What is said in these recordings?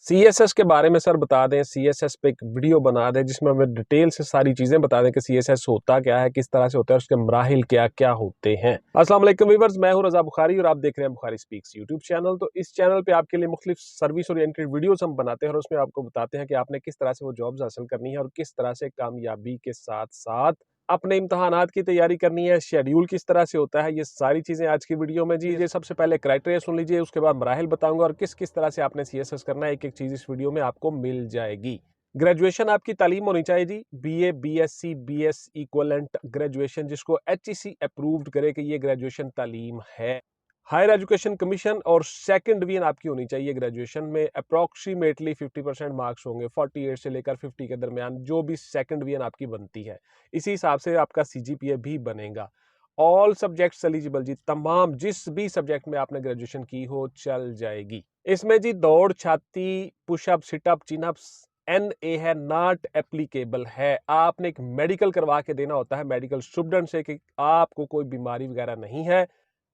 CSS के बारे में सर बता दें, सीएसएस पे एक वीडियो बना दें जिसमें हमें डिटेल से सारी चीज़ें बता दें कि सीएसएस होता क्या है, किस तरह से होता है और उसके मराहिल क्या-क्या होते हैं। अस्सलाम वालेकुम व्यूअर्स, मैं हूं रज़ा बुखारी और आप देख रहे हैं बुखारी स्पीक्स यूट्यूब चैनल। तो इस चैनल पे आपके लिए मुख्तलिफ सर्विस ओरिएंटेड वीडियोस हम बनाते हैं और उसमें आपको बताते हैं कि आपने किस तरह से वो जॉब्स हासिल करनी है और किस तरह से कामयाबी के साथ-साथ अपने इम्तिहानात की तैयारी करनी है, शेड्यूल किस तरह से होता है, ये सारी चीज़ें आज की वीडियो में जी। सबसे पहले क्राइटेरिया सुन लीजिए, उसके बाद मराहिल बताऊंगा और किस-किस तरह से आपने सीएसएस करना है, एक-एक चीज़ इस वीडियो में आपको मिल जाएगी। ग्रेजुएशन आपकी तालीम होनी चाहिए जी, BA, BSc, BS equivalent graduation जिसको एचईसी अप्रूव्ड करे कि ये ग्रेजुएशन तालीम है। हायर एजुकेशन कमीशन और सेकंड डिवीजन आपकी होनी चाहिए ग्रेजुएशन में। अप्रॉक्सीमेटली 50% मार्क्स होंगे, 48 से लेकर 50 के दरमियान जो भी सेकंड डिवीजन आपकी बनती है, इसी हिसाब से आपका सीजीपीए भी बनेगा। ऑल सब्जेक्ट्स एलिजिबल जी, तमाम जिस भी सब्जेक्ट में आपने ग्रेजुएशन की हो चल जाएगी। इसमें जी दौड़, छाती, पुशअप, सिटअप, चिनअप्स NA है, नॉट एप्लीकेबल है। आपने एक मेडिकल करवा के देना होता है मेडिकल स्टूडेंट से कि आपको कोई बीमारी वगैरह नहीं है,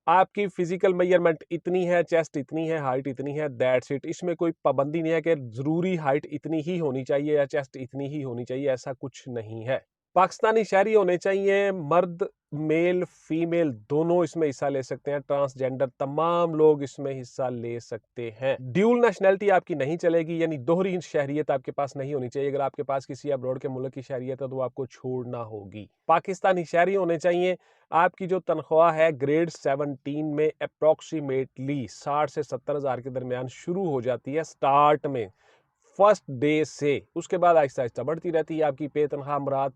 आपकी फिजिकल मेजरमेंट इतनी है, चेस्ट इतनी है, हाइट इतनी है, दैट्स इट। इसमें कोई पाबंदी नहीं है कि जरूरी हाइट इतनी ही होनी चाहिए या चेस्ट इतनी ही होनी चाहिए, ऐसा कुछ नहीं है। पाकिस्तानी शहरी होने चाहिए, मर्द, मेल, फीमेल दोनों इसमें हिस्सा ले सकते हैं, ट्रांसजेंडर तमाम लोग इसमें हिस्सा ले सकते हैं। ड्यूल नेशनैलिटी आपकी नहीं चलेगी, यानी दोहरी शहरियत आपके पास नहीं होनी चाहिए। अगर आपके पास किसी अब्रॉड के मुल्क की शहरियत है तो वो आपको छोड़ना होगी। पाकिस्तानी शहरी होने चाहिए। आपकी जो तनख्वाह है ग्रेड 17 में अप्रॉक्सीमेटली 60 से 70 हज़ार के दरमियान शुरू हो जाती है स्टार्ट में, फर्स्ट डे से। उसके बाद आहिस्ता आहिस्ता बढ़ती रहती है आपकी पे तनख्वाह मरात,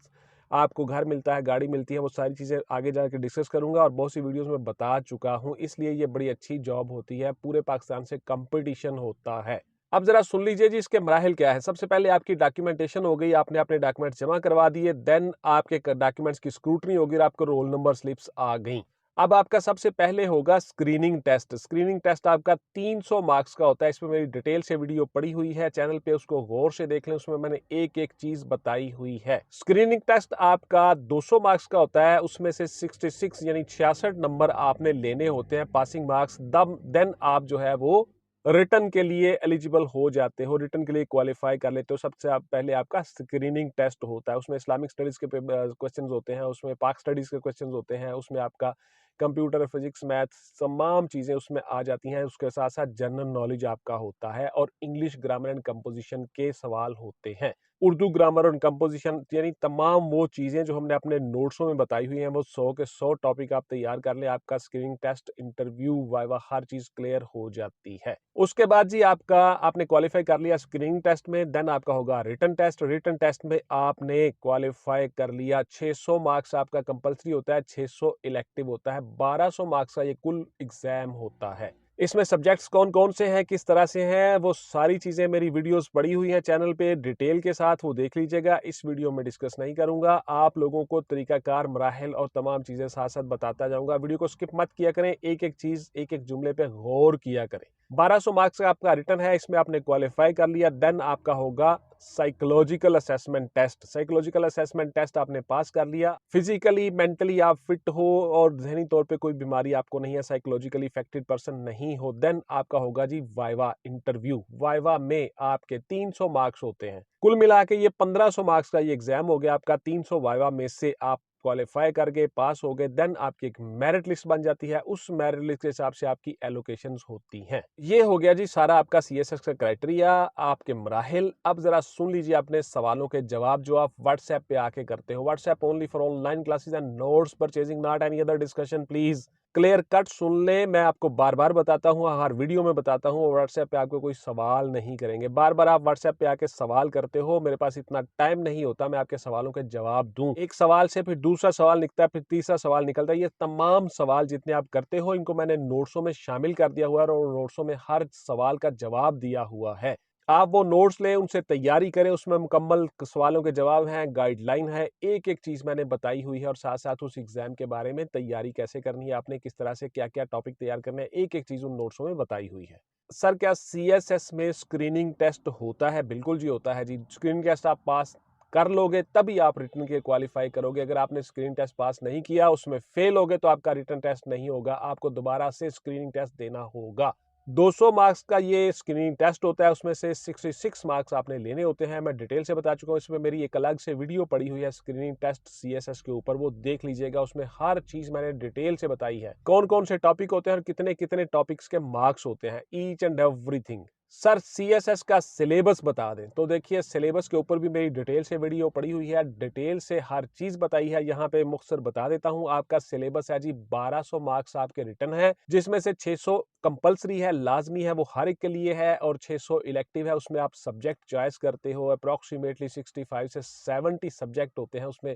आपको घर मिलता है, गाड़ी मिलती है, वो सारी चीज़ें आगे जाकर डिस्कस करूंगा और बहुत सी वीडियोस में बता चुका हूं। इसलिए ये बड़ी अच्छी जॉब होती है, पूरे पाकिस्तान से कंपटीशन होता है। अब जरा सुन लीजिए जी इसके मराहिल क्या है। सबसे पहले आपकी डॉक्यूमेंटेशन हो गई, आपने अपने डॉक्यूमेंट्स जमा करवा दिए, देन आपके डॉक्यूमेंट्स की स्क्रूटनी होगी और आपको रोल नंबर स्लिप्स आ गई। अब आपका सबसे पहले होगा स्क्रीनिंग टेस्ट। स्क्रीनिंग टेस्ट आपका 300 मार्क्स का होता है। इसमें मेरी डिटेल से वीडियो पड़ी हुई है चैनल पे, उसको गौर से देख लें, उसमें मैंने एक एक चीज बताई हुई है। स्क्रीनिंग टेस्ट आपका 200 मार्क्स का होता है, उसमें से 66 यानी 66 नंबर आपने लेने होते हैं पासिंग मार्क्स। देन आप जो है वो रिटर्न के लिए एलिजिबल हो जाते हो, रिटर्न के लिए क्वालिफाई कर लेते हो। सबसे पहले आपका स्क्रीनिंग टेस्ट होता है, उसमें इस्लामिक स्टडीज के क्वेश्चंस होते हैं, उसमें पाक स्टडीज के क्वेश्चंस होते हैं, उसमें आपका कंप्यूटर, फिजिक्स, मैथ तमाम चीज़ें उसमें आ जाती हैं। उसके साथ साथ जनरल नॉलेज आपका होता है और इंग्लिश ग्रामर एंड कंपोजिशन के सवाल होते हैं। उर्दू ग्रामर और कंपोजिशन यानी तमाम वो चीज़ें जो हमने अपने नोट्सों में बताई हुई हैं, वो 100 के 100 टॉपिक आप तैयार कर लें, आपका स्क्रीनिंग टेस्ट, इंटरव्यू, वाइवा हर चीज़ क्लियर हो जाती है। उसके बाद जी आपका आपने क्वालिफाई कर लिया स्क्रीनिंग टेस्ट में, देन आपका होगा रिटन टेस्ट। रिटन टेस्ट में आपने क्वालिफाई कर लिया, 600 मार्क्स आपका कंपलसरी होता है, 600 इलेक्टिव होता है, 1200 मार्क्स का ये कुल एग्जाम होता है। इसमें सब्जेक्ट्स कौन कौन से हैं, किस तरह से हैं, वो सारी चीज़ें मेरी वीडियोस पड़ी हुई हैं चैनल पे डिटेल के साथ, वो देख लीजिएगा। इस वीडियो में डिस्कस नहीं करूंगा, आप लोगों को तरीकाकार, मराहिल और तमाम चीज़ें साथ साथ बताता जाऊंगा। वीडियो को स्किप मत किया करें, एक एक चीज़, एक एक जुमले पे गौर किया करें। 1200 मार्क्स का आपका रिटर्न है, इसमें आपने क्वालिफाई कर लिया। देन आपका होगा psychological assessment test. Psychological assessment test आपने पास कर लिया, फिजिकली मेंटली आप फिट हो और जहनी तौर पे कोई बीमारी आपको नहीं है, साइकोलॉजिकली इफेक्टेड पर्सन नहीं हो। देन आपका होगा जी वाइवा इंटरव्यू। वाइवा में आपके 300 मार्क्स होते हैं, कुल मिला के ये 1500 मार्क्स का ये एग्जाम हो गया आपका। 300 वाइवा में से आप क्वालिफाई करके पास हो गए, देन आपकी एक मेरिट लिस्ट बन जाती है, उस मेरिट लिस्ट के हिसाब से आपकी एलोकेशंस होती हैं। ये हो गया जी सारा आपका सीएसएस का क्राइटेरिया, आपके मराहिल। अब जरा सुन लीजिए अपने सवालों के जवाब जो आप व्हाट्सएप पे आके करते हो। WhatsApp only for online classes and notes purchasing, not any other discussion. Please clear cut सुन ले, मैं आपको बार बार बताता हूँ, हर वीडियो में बताता हूँ। व्हाट्सएप पे आपको कोई सवाल नहीं करेंगे, बार बार आप व्हाट्सएप पे आके सवाल करते हो, मेरे पास इतना टाइम नहीं होता मैं आपके सवालों के जवाब दूं। एक सवाल से फिर दूसरा सवाल निकलता है, फिर तीसरा सवाल निकलता है। ये तमाम सवाल जितने आप करते हो इनको मैंने नोट्सों में शामिल कर दिया हुआ है और नोट्सों में हर सवाल का जवाब दिया हुआ है। आप वो नोट्स लें, उनसे तैयारी करें, उसमें मुकम्मल सवालों के जवाब हैं, गाइडलाइन है, एक एक चीज मैंने बताई हुई है और साथ साथ उस एग्जाम के बारे में तैयारी कैसे करनी है, आपने किस तरह से क्या क्या टॉपिक तैयार करने हैं, एक एक चीज उन नोट्सों में बताई हुई है। सर क्या सीएसएस में स्क्रीनिंग टेस्ट होता है? बिल्कुल जी होता है जी। स्क्रीनिंग टेस्ट आप पास कर लोगे तभी आप रिटर्न के क्वालिफाई करोगे। अगर आपने स्क्रीनिंग टेस्ट पास नहीं किया, उसमें फेल हो गए, तो आपका रिटर्न टेस्ट नहीं होगा, आपको दोबारा से स्क्रीनिंग टेस्ट देना होगा। 200 मार्क्स का ये स्क्रीनिंग टेस्ट होता है, उसमें से 66 मार्क्स आपने लेने होते हैं। मैं डिटेल से बता चुका हूँ, इसमें मेरी एक अलग से वीडियो पड़ी हुई है स्क्रीनिंग टेस्ट सीएसएस के ऊपर, वो देख लीजिएगा। उसमें हर चीज मैंने डिटेल से बताई है, कौन कौन से टॉपिक होते हैं और कितने कितने टॉपिक्स के मार्क्स होते हैं, each and everything. Sir CSS का सिलेबस बता दें तो देखिए, सिलेबस के ऊपर भी मेरी डिटेल से वीडियो पड़ी हुई है, डिटेल से हर चीज बताई है। यहाँ पे मुख्तसर बता देता हूँ, आपका सिलेबस है जी 1200 मार्क्स आपके रिटर्न है, जिसमें से 600 कंपलसरी है, लाजमी है, वो हर एक के लिए है, और 600 इलेक्टिव है। उसमें आप सब्जेक्ट चॉइस करते हो, अप्रोक्सीमेटली 65 से 70 सब्जेक्ट होते हैं उसमें।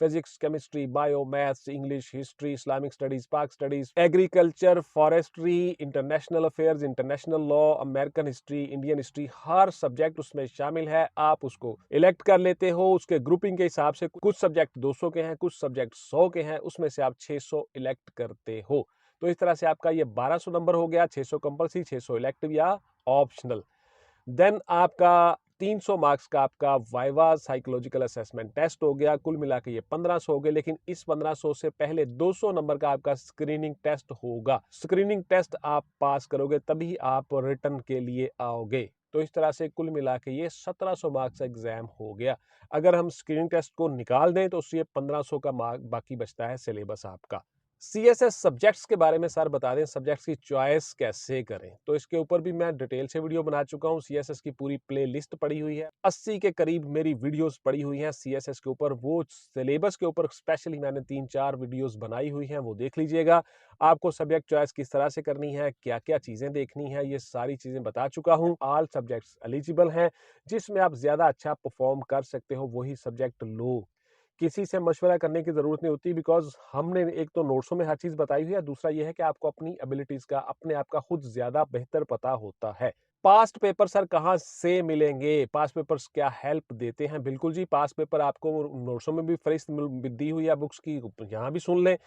Physics, chemistry, bio, maths, English, history, Islamic studies, Pak studies, agriculture, forestry, international affairs, international law, American history, Indian history, हर सब्जेक्ट उसमें शामिल है। आप उसको इलेक्ट कर लेते हो उसके ग्रुपिंग के हिसाब से। कुछ सब्जेक्ट 200 के हैं, कुछ सब्जेक्ट 100 के हैं, उसमें से आप 600 इलेक्ट करते हो। तो इस तरह से आपका ये 1200 नंबर हो गया, 600 कंपल्सरी, 600 इलेक्टिव या ऑप्शनल। देन आपका 300 मार्क्स का आपका वाइवा साइकोलॉजिकल असेसमेंट टेस्ट हो गया। कुल मिला के ये 1500 हो गए, लेकिन इस 1500 से पहले 200 नंबर का आपका स्क्रीनिंग टेस्ट होगा। स्क्रीनिंग टेस्ट आप पास करोगे तभी आप रिटर्न के लिए आओगे। तो इस तरह से कुल मिला के ये 1700 मार्क्स एग्जाम हो गया। अगर हम स्क्रीनिंग टेस्ट को निकाल दें तो उससे 1500 का मार्क बाकी बचता है सिलेबस आपका। सीएसएस सब्जेक्ट्स के बारे में सर बता दें, सब्जेक्ट्स की चॉइस कैसे करें, तो इसके ऊपर भी मैं डिटेल से वीडियो बना चुका हूं। सीएसएस की पूरी प्ले लिस्ट पड़ी हुई है, 80 के करीब मेरी वीडियोस पड़ी हुई हैं सीएसएस के ऊपर। वो सिलेबस के ऊपर स्पेशली मैंने 3-4 वीडियोस बनाई हुई हैं, वो देख लीजिएगा। आपको सब्जेक्ट चॉइस किस तरह से करनी है, क्या क्या चीजें देखनी है, ये सारी चीजें बता चुका हूँ। ऑल सब्जेक्ट्स एलिजिबल हैं, जिसमें आप ज्यादा अच्छा परफॉर्म कर सकते हो वही सब्जेक्ट लो। किसी से मशवरा करने की जरूरत नहीं होती, बिकॉज हमने एक तो नोट्सों में हर चीज बताई हुई है, दूसरा यह है कि आपको अपनी एबिलिटीज का, अपने आप का खुद ज्यादा बेहतर पता होता है। पास्ट पेपर सर कहाँ से मिलेंगे, पास्ट पेपर्स क्या हेल्प देते हैं? बिल्कुल जी, पास्ट पेपर आपको नोट्सों में भी फरिस्त दी हुई है बुक्स की, यहाँ भी सुन लें।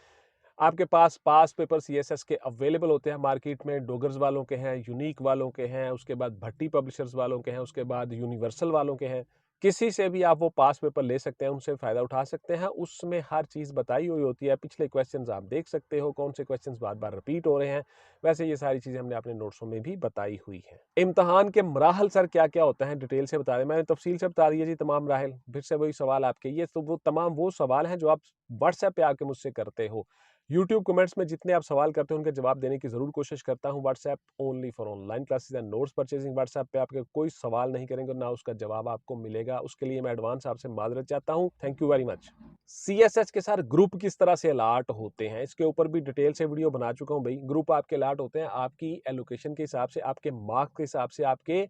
आपके पास पास्ट पेपर सीएसएस के अवेलेबल होते हैं मार्केट में। डोगर्स वालों के हैं, यूनिक वालों के हैं, उसके बाद भट्टी पब्लिशर्स वालों के हैं, उसके बाद यूनिवर्सल वालों के हैं। किसी से भी आप वो पास पेपर ले सकते हैं, उनसे फायदा उठा सकते हैं। उसमें हर चीज बताई हुई होती है, पिछले क्वेश्चंस आप देख सकते हो, कौन से क्वेश्चंस बार बार रिपीट हो रहे हैं। वैसे ये सारी चीजें हमने अपने नोट्सों में भी बताई हुई है। इम्तहान के मराहल सर क्या क्या होता है, डिटेल से बता दें। मैंने तफसील से बता दिया जी तमाम मराहल। फिर से वही सवाल आपके, ये तो वो तमाम वो सवाल हैं जो आप व्हाट्सएप पे आके मुझसे करते हो। यूट्यूब कमेंट्स में जितने आप सवाल करते हो उनके जवाब देने की जरूर कोशिश करता हूं। WhatsApp only for online classes and notes purchasing. WhatsApp पे आपके कोई सवाल नहीं करेंगे, ना उसका जवाब आपको मिलेगा। उसके लिए मैं एडवांस आपसे माजरत चाहता हूं। Thank you very much. CSS के साथ ग्रुप किस तरह से अलाट होते हैं, इसके ऊपर भी डिटेल से वीडियो बना चुका हूं भाई। ग्रुप आपके अलाट होते हैं आपकी एलोकेशन के हिसाब से, आपके मार्क्स के हिसाब से, आपके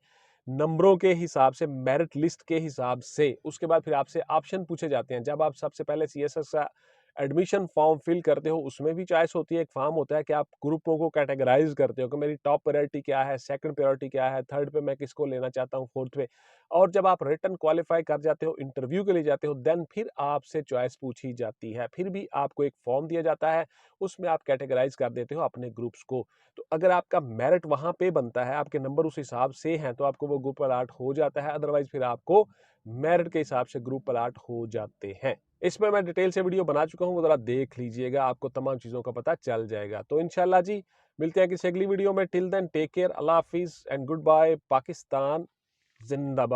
नंबरों के हिसाब से, मेरिट लिस्ट के हिसाब से। उसके बाद फिर आपसे ऑप्शन पूछे जाते हैं। जब आप सबसे पहले सीएसएस का एडमिशन फॉर्म फिल करते हो, उसमें भी चॉइस होती है। एक फॉर्म होता है कि आप ग्रुपों को कैटेगराइज करते हो कि मेरी टॉप प्रायोरिटी क्या है, सेकंड प्रायोरिटी क्या है, थर्ड पे मैं किसको लेना चाहता हूँ, फोर्थ पे। और जब आप रिटन क्वालिफाई कर जाते हो, इंटरव्यू के लिए जाते हो, देन फिर आपसे चॉइस पूछी जाती है। फिर भी आपको एक फॉर्म दिया जाता है, उसमें आप कैटेगराइज कर देते हो अपने ग्रुप्स को। तो अगर आपका मेरिट वहां पे बनता है, आपके नंबर उस हिसाब से हैं, तो आपको वो ग्रुप अलाट हो जाता है। अदरवाइज फिर आपको मेरिट के हिसाब से ग्रुप अलाट हो जाते हैं। इसमें मैं डिटेल से वीडियो बना चुका हूं, वो जरा देख लीजिएगा, आपको तमाम चीजों का पता चल जाएगा। तो इंशाल्लाह जी मिलते हैं किसी अगली वीडियो में। टिल देन टेक केयर, अल्लाह हाफिज एंड गुड बाय। पाकिस्तान जिंदाबाद।